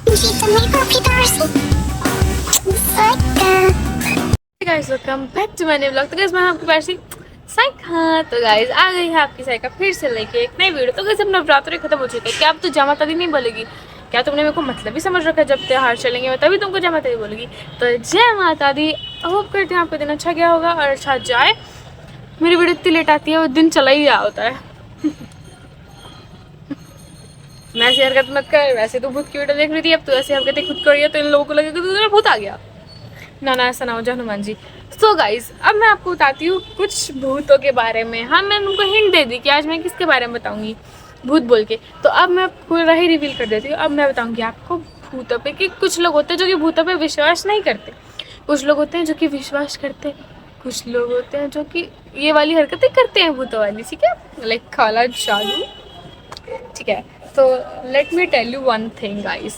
Guys welcome back to my new vlog. तो guys मैं आपकी पास साइका। तो गाइस आ गई है आपकी साइका फिर से लेके एक नई वीडियो। तो गाइस अब नवरात्रि खत्म हो चुके हैं। क्या अब तो जय माता दी नहीं बोलेगी? क्या तुमने मेरे को मतलब ही समझ रखा है? जब त्योहार चलेंगे मैं तभी तुमको जय माता दी बोलेगी। तो जय माता दी। होप करते हैं आपका दिन अच्छा गया होगा और अच्छा जाए। मेरी वीडियो इतनी लेट आती है, वो दिन चला ही गया होता है। मैं ऐसी हरकत मत कर, वैसे तो भूत की वीडियो देख रही थी, अब तो ऐसी हरकतें खुद कर रही है तो इन लोगों को लगेगा तो भूत आ गया। ना ना ऐसा ना हो, हनुमान जी। सो गाइज अब मैं आपको बताती हूँ कुछ भूतों के बारे में। हाँ मैंने उनको हिंट दे दी कि आज मैं किसके बारे में बताऊंगी, भूत बोल के। तो अब मैं पूरा ही रिवील कर देती हूँ। अब मैं बताऊंगी आपको भूतों पे कि कुछ लोग होते हैं जो कि भूतों पे विश्वास नहीं करते, कुछ लोग होते हैं जो कि विश्वास करते, कुछ लोग होते हैं जो कि ये वाली हरकतें करते हैं भूतों वाली। ठीक है, लाइक काला जादू। ठीक है, तो let me tell you one thing guys.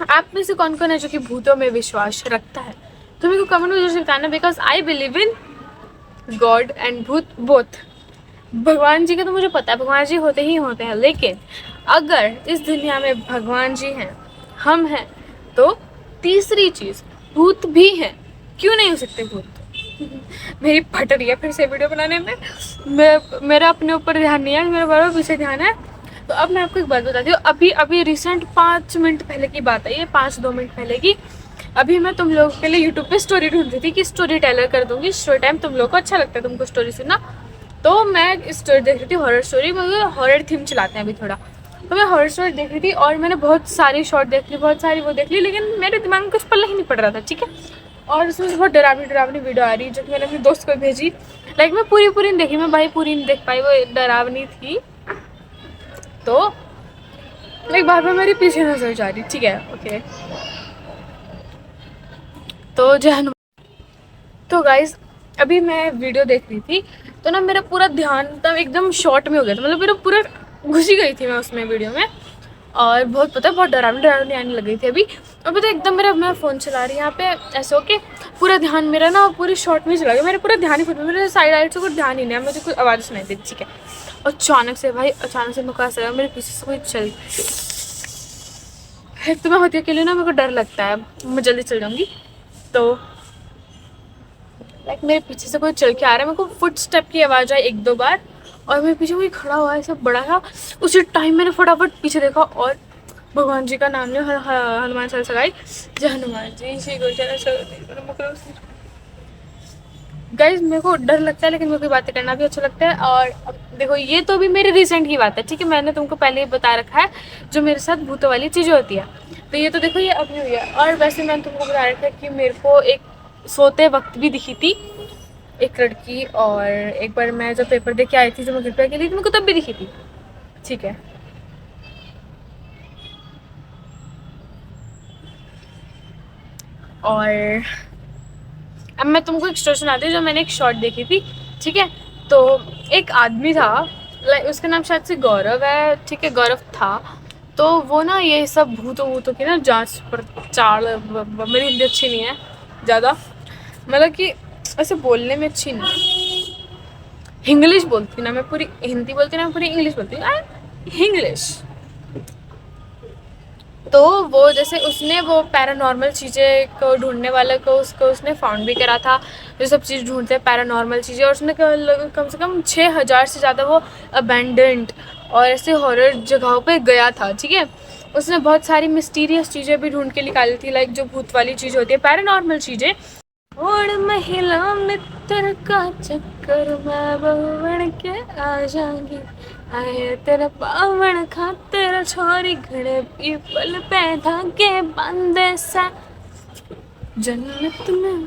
आप में से कौन कौन है जो कि भूतों में विश्वास रखता है? तो मेरे को कमेंट में जरूर बताना, because I believe in God and भूत बोथ। भगवान जी का तो मुझे पता है, भगवान जी होते ही होते हैं, लेकिन अगर इस दुनिया में भगवान जी हैं, हम हैं, तो तीसरी चीज भूत भी हैं। क्यों नहीं हो सकते भूत? मेरी फट रही है फिर से वीडियो बनाने में। मेरा अपने ऊपर ध्यान नहीं है, मेरा बराबर पीछे ध्यान है। तो अब मैं आपको एक बात बताती हूँ। अभी अभी रिसेंट 5 मिनट पहले की बात है, ये 5-2 मिनट पहले की। अभी मैं तुम लोगों के लिए यूट्यूब पे स्टोरी ढूंढ रही थी कि स्टोरी टेलर कर दूंगी। स्टोरी टाइम तुम लोगों को अच्छा लगता है, तुमको स्टोरी सुनना। तो मैं स्टोरी देख रही थी, हॉरर स्टोरी। मुझे हॉरर थीम चलाते हैं अभी थोड़ा। तो मैं हॉरर स्टोरी देख रही थी और मैंने बहुत सारी शॉर्ट देख ली, बहुत सारी वो देख ली, लेकिन मेरे दिमाग में कुछ पल्ला ही नहीं पड़ रहा था। ठीक है, और उसमें बहुत डरावनी डरावनी वीडियो आ रही जो कि मैंने अपने दोस्त को भेजी। लाइक मैं पूरी नहीं देखी, मैं भाई पूरी नहीं देख पाई, वो डरावनी थी। तो लाइक बार बार मेरे पीछे नजर जा रही। ठीक है, ओके। तो जय हनुमान। तो गाइज अभी मैं वीडियो देख रही थी, तो ना मेरा पूरा ध्यान तब एकदम शॉर्ट में हो गया था। मतलब मेरा पूरा घुसी गई थी मैं उसमें वीडियो में। और बहुत पता है, बहुत डरावनी डरावनी आने लग गई थी अभी। और पता है एकदम मेरा, मैं फ़ोन चला रही यहाँ पे ऐसे होके, पूरा ध्यान मेरा ना पूरी शॉर्ट में चला गया। मेरा पूरा ध्यान ही फुट, मेरे साइड आइड से कुछ ध्यान ही नहीं है, मुझे कुछ आवाज़ सुनाई दी। ठीक है, और अचानक से भाई, अचानक से मेरे को ऐसा लगा मेरे पीछे से कोई चल। एक तो मैं होती अकेले ना, मेरे को डर लगता है, मैं जल्दी चल जाऊँगी। तो लाइक मेरे पीछे से कोई चल के आ रहा है, मेरे को फुट स्टेप की आवाज़ आई 1-2 बार, और मेरे पीछे कोई खड़ा हुआ है सब बड़ा था। उसी टाइम मैंने फटाफट पीछे देखा और भगवान जी का नाम लिया, हनुमान चालीसा गाई। जय हनुमान जी श्री गुरु। गाइज मेरे को डर लगता है, लेकिन मेरे को बातें करना भी अच्छा लगता है। और अब देखो, ये तो भी मेरी रिसेंट की बात है। ठीक है, मैंने तुमको पहले ही बता रखा है जो मेरे साथ भूतों वाली चीज़ें होती है। तो ये तो देखो ये अभी हुई है। और वैसे मैंने तुमको बता रखा है कि मेरे को एक सोते वक्त भी दिखी थी एक लड़की। और एक बार मैं जब पेपर दे के आई थी, जब मैं घर पे अकेली थी, मेरे को तब भी दिखी थी। ठीक है, और अब मैं तुमको एक स्टोरी सुनाती हूँ जो मैंने एक शॉर्ट देखी थी। ठीक है, तो एक आदमी था, लाइक उसका नाम शायद से गौरव है। ठीक है, गौरव था। तो वो ना ये सब भूतों वूतों की ना जांच पड़ताल, मेरी हिंदी अच्छी नहीं है ज़्यादा, मतलब कि ऐसे बोलने में अच्छी नहीं, इंग्लिश बोलती ना मैं पूरी, हिंदी बोलती ना मैं पूरी इंग्लिश बोलती हूँ, इंग्लिश। तो वो जैसे उसने वो पैरानॉर्मल चीज़ें को ढूंढने वाले को उसको उसने फाउंड भी करा था, जो सब चीज़ ढूंढते हैं पैरानॉर्मल चीज़ें। और उसने कम से कम 6000 से ज़्यादा वो अबैंडन्ड और ऐसे हॉरर जगहों पे गया था। ठीक है, उसने बहुत सारी मिस्टीरियस चीज़ें भी ढूंढ के निकाली थी, लाइक जो भूत वाली चीज़ होती है, पैरानॉर्मल चीज़ें। और महिला मित्र का चक्कर मैं बहू बन के आ जाऊंगी, आए तेरा पावन खातिर छोरी घड़े पीपल पे धागे बांधे सा जन्नत में।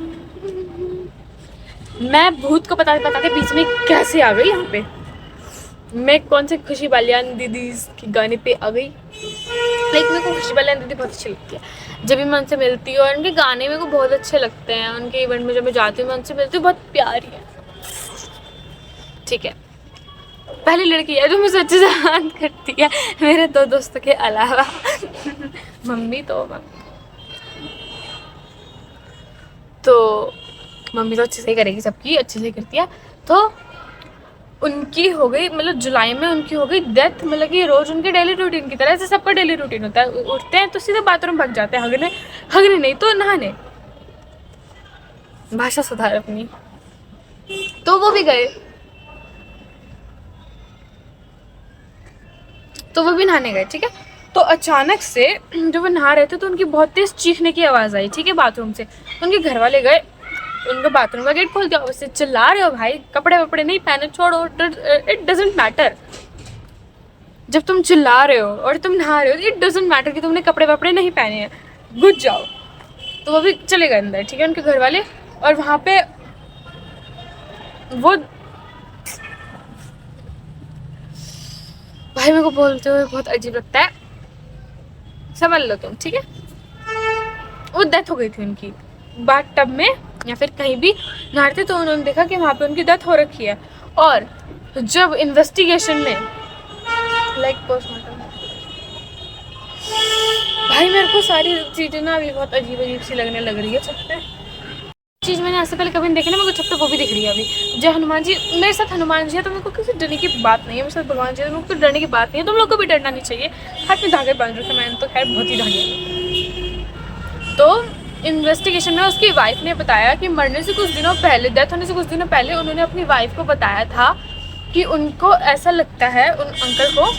मैं भूत को बताते बताते बीच में कैसे आ गई यहाँ पे, मैं कौन से खुशी बालियान दीदी के गाने पे आ गई। लाइक मेरे को खुशी बालियान दीदी बहुत अच्छी लगती है, जब भी मैं उनसे मिलती हूँ, और उनके गाने मेरे को बहुत अच्छे लगते हैं। उनके इवेंट में जब मैं जाती हूँ, मैं उनसे मिलती हूँ, बहुत प्यारी है। ठीक है, पहली लड़की है जो मुझे अच्छे से बात करती है मेरे 2 दोस्तों के अलावा। मम्मी तो मम्मी तो अच्छे से ही करेगी, सबकी अच्छे से ही करती है। तो उनकी हो गई, मतलब जुलाई में उनकी हो गई डेथ। मतलब कि रोज़ उनके डेली रूटीन की तरह, जैसे सबका डेली रूटीन होता है, उठते हैं तो सीधे बाथरूम भाग जाते हैं, हगने नहीं तो नहाने, भाषा सुधार अपनी। तो वो भी गए, तो वो भी नहाने गए, ठीक है। तो अचानक से जब वो नहा रहे थे तो उनकी बहुत तेज चीखने की आवाज़ आई, ठीक है, बाथरूम से। तो उनके घर वाले गए, उनका बाथरूम का गेट खोल दिया, उससे चिल्ला रहे हो भाई कपड़े वपड़े नहीं पहने, छोड़ो, इट डजेंट मैटर। जब तुम चिल्ला रहे हो और तुम नहा रहे हो, इट डजेंट मैटर कि तुमने कपड़े वपड़े नहीं पहने हैं, घुस जाओ। तो वो भी चले गए अंदर, ठीक है, उनके घर वाले। और वहाँ पे वो भाई मेरे को बोलते हुए बहुत अजीब लगता है, समझ लो तुम, ठीक है। वो डेथ हो गई थी उनकी बाथ टब में या फिर कहीं भी नहाते, तो उन्होंने देखा कि वहाँ पे उनकी डेथ हो रखी है। और जब इन्वेस्टिगेशन में लाइक पोस्टमार्टम, भाई मेरे को सारी चीज़ें ना अभी बहुत अजीब अजीब सी लगने लग रही है छत पे। चीज़ मैंने ऐसे पहले कभी नहीं देखी ना, मेरे को छत पे वो भी दिख रही है अभी। जय हनुमान जी, मेरे साथ हनुमान जी है तो मेरे को किसी डरने की बात नहीं है, मेरे साथ भगवान जी है तो मेरे को डरने की बात नहीं है। तुम लोग को भी डरना नहीं चाहिए। हाथ में धागे बांध रखे मैंने तो, खैर बहुत ही धागे। तो इन्वेस्टिगेशन में उसकी वाइफ ने बताया कि मरने से कुछ दिनों पहले, डेथ होने से कुछ दिनों पहले उन्होंने अपनी वाइफ को बताया था कि उनको ऐसा लगता है, उन अंकल को,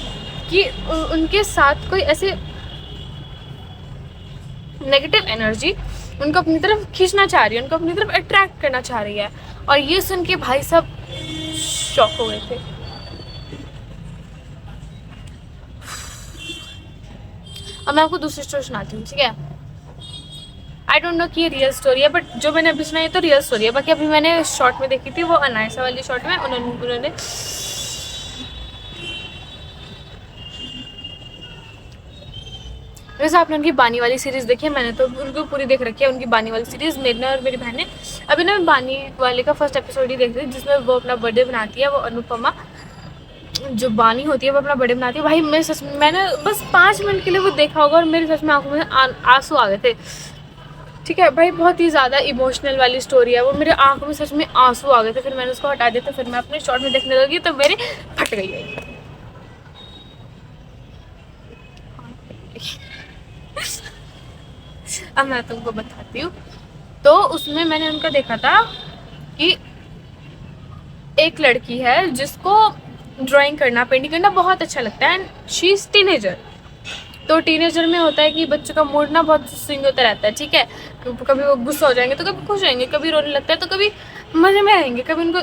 कि उनके साथ कोई ऐसे नेगेटिव एनर्जी उनको अपनी तरफ खींचना चाह रही है, उनको अपनी तरफ अट्रैक्ट करना चाह रही है। और ये सुन के भाई सब शॉक हो गए थे। अब मैं आपको दूसरी स्टोरी सुनाती हूँ, ठीक है। आई डोंट नो कि ये रियल स्टोरी है, बट जो मैंने अभी सुनाई तो रियल स्टोरी है। बाकी अभी मैंने शॉर्ट में देखी थी, वो अनायसा वाली शॉर्ट में उन्होंने वैसे आपने उनकी बानी वाली सीरीज़ देखी है, मैंने तो उनको पूरी देख रखी है, उनकी बानी वाली सीरीज़। मेरे और मेरी बहन ने अभी ना बानी वाले का फर्स्ट एपिसोड ही देख रही, जिसमें वो अपना बर्थडे बनाती है, वो अनुपमा जो बानी होती है वो अपना बर्थडे बनाती है। भाई मैं सच में, मैंने बस 5 मिनट के लिए वो देखा होगा और मेरे सच में आंखों में आंसू आ गए थे, ठीक है भाई। बहुत ही ज़्यादा इमोशनल वाली स्टोरी है वो, मेरे आंखों में सच में आंसू आ गए थे। फिर मैंने उसको हटा दिया, तो फिर मैं अपने शॉर्ट में देखने लगी तो मेरे फट गई। अब मैं तुमको बताती हूँ। तो उसमें मैंने उनका देखा था कि एक लड़की है जिसको ड्राइंग करना, पेंटिंग करना बहुत अच्छा लगता है, एंड शी इज़ टीनेजर। तो टीनेजर में होता है कि बच्चों का मूड ना बहुत स्विंग होता रहता है, ठीक है। कभी वो गुस्सा हो जाएंगे तो कभी खुश रहेंगे, कभी रोने लगता है तो कभी मज़े में रहेंगे, कभी उनको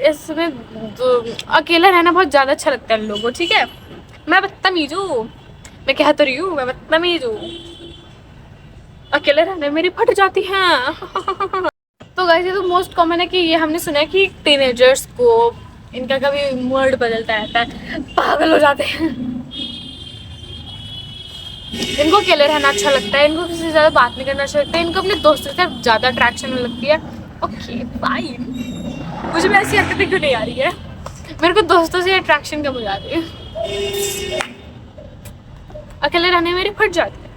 इसमें तो अकेला रहना बहुत ज़्यादा अच्छा लगता है लोगों को, ठीक है। मैं बदतमीज हूँ, मैं कह तो रही हूँ, मैं बदतमीज हूँ, अकेले रहने मेरी फट जाती हैं। तो गाइस ये तो मोस्ट कॉमन है कि ये हमने सुना है कि टीनेजर्स को इनका कभी मूड बदलता रहता है, पागल हो जाते हैं, इनको अकेले रहना अच्छा लगता है, इनको किसी से ज़्यादा बात नहीं करना अच्छा लगता है, इनको अपने दोस्तों से ज़्यादा अट्रैक्शन लगती है। ओके फाइन, मुझे भी ऐसी हरकतें क्यों नहीं आ रही है, मेरे को दोस्तों से अट्रैक्शन कम हो जाती है, अकेले रहने मेरी फट जाती है।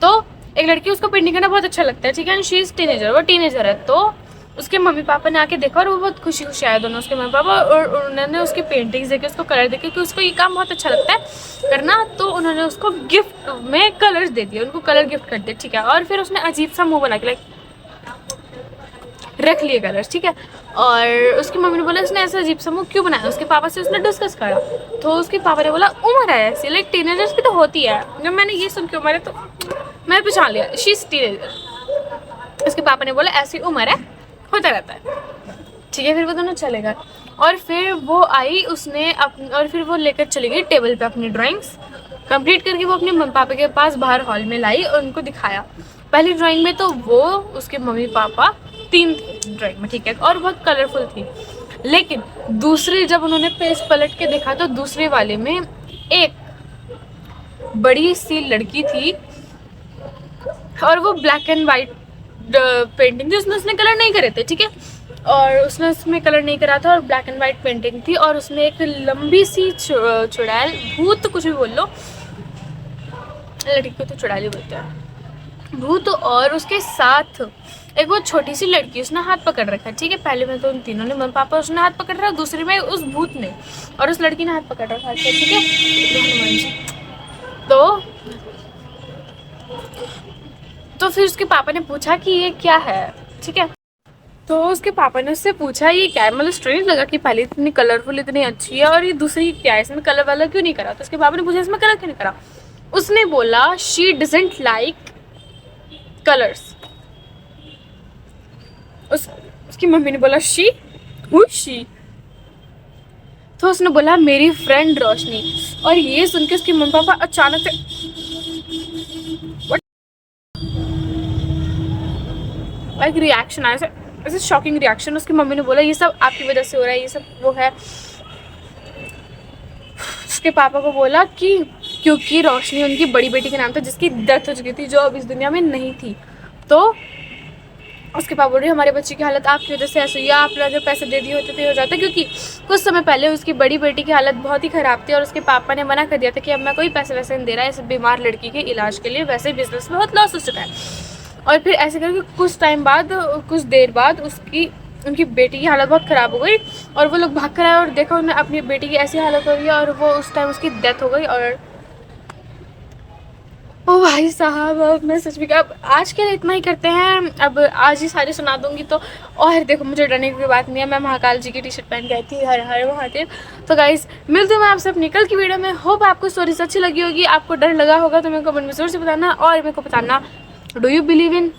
तो एक लड़की, उसको पेंटिंग करना बहुत अच्छा लगता है, ठीक है, एंड शी इज़ टीनेजर, वो टीनेजर है। तो उसके मम्मी पापा ने आके देखा और वो बहुत खुशी खुशी आए दोनों, उसके मम्मी पापा, और उन्होंने उसकी पेंटिंग्स देखे, उसको कलर देखे कि उसको ये काम बहुत अच्छा लगता है करना, तो उन्होंने उसको गिफ्ट में कलर्स दे दिए, उनको कलर गिफ्ट कर दिया, ठीक है। और फिर उसने अजीब सा मुँह बना के रख लिए कलर्स, ठीक है। और उसकी मम्मी ने बोला इसने ऐसा अजीब सा मुँह क्यों बनाया, उसके पापा से उसने डिस्कस करा। तो उसके पापा ने बोला उम्र है ऐसी, लाइक टीनेजर्स की तो होती है। जब मैंने ये सुन के उम्र है तो मैं पहचान लिया, शी इज़ टीनेजर। उसके पापा ने बोला ऐसी उम्र है, होता रहता है, ठीक है। फिर वो दोनों चले गए और फिर वो आई, उसने और फिर वो लेकर चली गई टेबल पे अपनी ड्राइंग्स कंप्लीट करके, वो अपने मम्मी पापा के पास बाहर हॉल में लाई और उनको दिखाया। पहली ड्राइंग में तो वो, उसके मम्मी पापा 3 थे ड्राइंग में, ठीक है, और बहुत कलरफुल थी। लेकिन दूसरी जब उन्होंने पेज पलट के देखा तो दूसरे वाले में एक बड़ी सी लड़की थी और वो ब्लैक एंड वाइट पेंटिंग थी, उसने कलर नहीं करे थे, ठीक है, और उसने उसमें कलर नहीं करा था और ब्लैक एंड वाइट पेंटिंग थी। और उसमें एक लंबी सी चुड़ैल, भूत कुछ भी बोल लो, लड़की को तो चुड़ैल ही बोलते हैं, भूत और उसके साथ एक वो छोटी सी लड़की, उसने हाथ पकड़ रखा है, ठीक है। पहले में तो उन तीनों ने, मम्मी पापा, उसने हाथ पकड़ रखा, दूसरी में उस भूत ने और उस लड़की ने हाथ पकड़ रखा है, ठीक है। हनुमान जी तो फिर उसके पापा ने पूछा कि ये क्या है, ठीक है। तो उसके पापा ने उससे पूछा ये क्या है, मतलब स्ट्रेंज लगा कि पहले इतनी कलरफुल, इतनी अच्छी है, और ये दूसरी क्या है, इसमें कलर वाला क्यों नहीं करा। तो उसके पापा ने पूछा इसमें कलर क्यों नहीं करा। उसने बोला शी डजंट लाइक कलर्स। उसकी मम्मी ने बोला शी, हु शी। तो उसने बोला मेरी फ्रेंड रोशनी। और ये सुन के उसके मम्मी पापा अचानक से एक रिएक्शन आया, ऐसे शॉकिंग रिएक्शन। उसकी मम्मी ने बोला ये सब आपकी वजह से हो रहा है, ये सब वो है। उसके पापा को बोला कि क्योंकि रोशनी उनकी बड़ी बेटी का नाम था जिसकी डेथ हो चुकी थी, जो अब इस दुनिया में नहीं थी। तो उसके पापा बोल रहे हमारे बच्चे की हालत आपकी वजह से ऐसी हुई है, आपने अगर पैसे दे दिए होते तो हो जाता। क्योंकि कुछ समय पहले उसकी बड़ी बेटी की हालत बहुत ही ख़राब थी और उसके पापा ने मना कर दिया था कि अब मैं कोई पैसे वैसे नहीं दे रहा है इस बीमार लड़की के इलाज के लिए, वैसे बिजनेस में बहुत लॉस हो चुका है। और फिर ऐसे करके कुछ टाइम बाद, कुछ देर बाद उनकी बेटी की हालत बहुत ख़राब हो गई और वो लोग भाग कर आए और देखा उन्हें अपनी बेटी की ऐसी हालत हो रही है और वो उस टाइम उसकी डेथ हो गई। और ओ भाई साहब, अब मैं सच में, अब आज के लिए इतना ही करते हैं, अब आज ही सारी सुना दूंगी। तो और देखो मुझे डरने की बात नहीं है, मैं महाकाल जी की टी शर्ट पहन के आई थी, हर हर महादेव। तो गाइस मिलती हूँ मैं आपसे अपनी कल की वीडियो में। होप आपको स्टोरीज अच्छी लगी होगी, आपको डर लगा होगा तो मेरे को कमेंट में जरूर से बताना। और मेरे को बताना डू यू बिलीव इन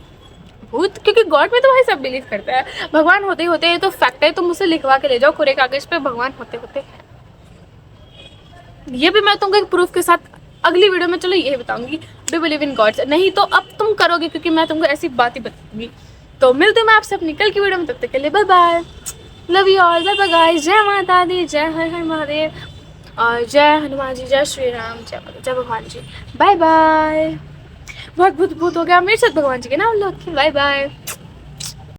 भूत, क्योंकि गॉड में तो भाई सब बिलीव करता है, भगवान होते ही होते हैं, तो फैक्ट है। तुम मुझसे लिखवा के ले जाओ कोरे कागज पे भगवान होते होते, ये भी मैं तुमको एक प्रूफ के साथ अगली वीडियो में चलो ये बताऊंगी। डू बिलीव इन गॉड्स, नहीं तो अब तुम करोगे क्योंकि मैं तुमको ऐसी बात ही बताऊंगी। तो मिलते हैं मैं आपसे अपनी कल की वीडियो में, तब तक के लिए bye bye, love you all, bye bye guys, जय माता दी, जय हर हर महादेव, और जय हनुमान जी, जय श्री राम, जय भगवान जी, बाय बाय। बहुत भूत भूत हो गया मेरे साथ भगवान जी के नाम लो, बाय बाय।